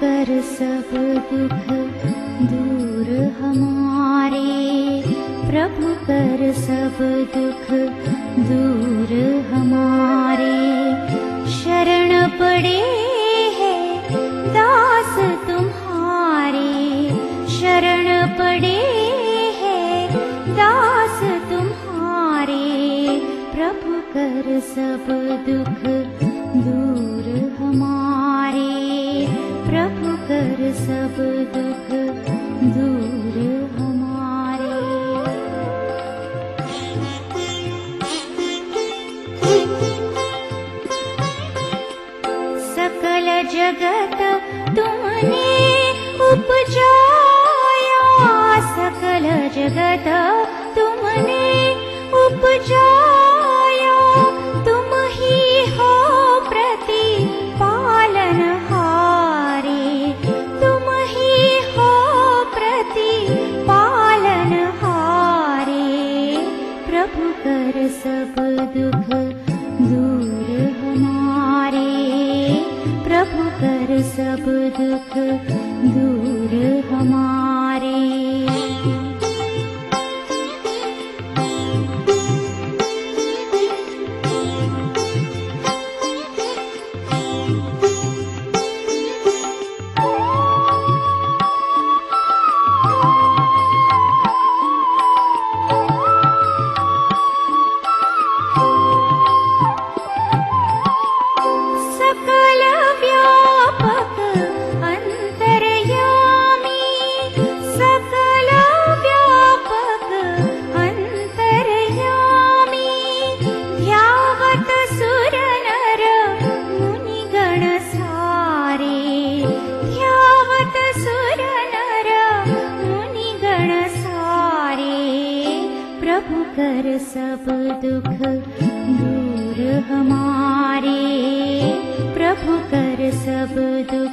कर सब दुख दूर हमारे, प्रभु कर सब दुख दूर हमारे। शरण पड़े हैं दास तुम्हारे, शरण पड़े हैं दास तुम्हारे, प्रभु कर सब दुख दूर हमारे, प्रभु कर सब दुख दूर हमारे। सकल जगत तुमने उपजाया, सकल जगत तुमने उपजाया, तुम ही हो प्रतिपालनहारे, तुम ही हो प्रतिपालनहारे, प्रभु कर सब दुख दूर हमारे, प्रभु कर सब दुख दूर हमारे। सकल व्यापक अंतर्यामी, सकल व्यापक अंतर्यामी, ध्यावत सुर नर मुनिगण सारे, ध्यावत सुर नर मुनिगण सारे, प्रभु कर सब दुख दूर हमारे, प्रभु कर सब दुख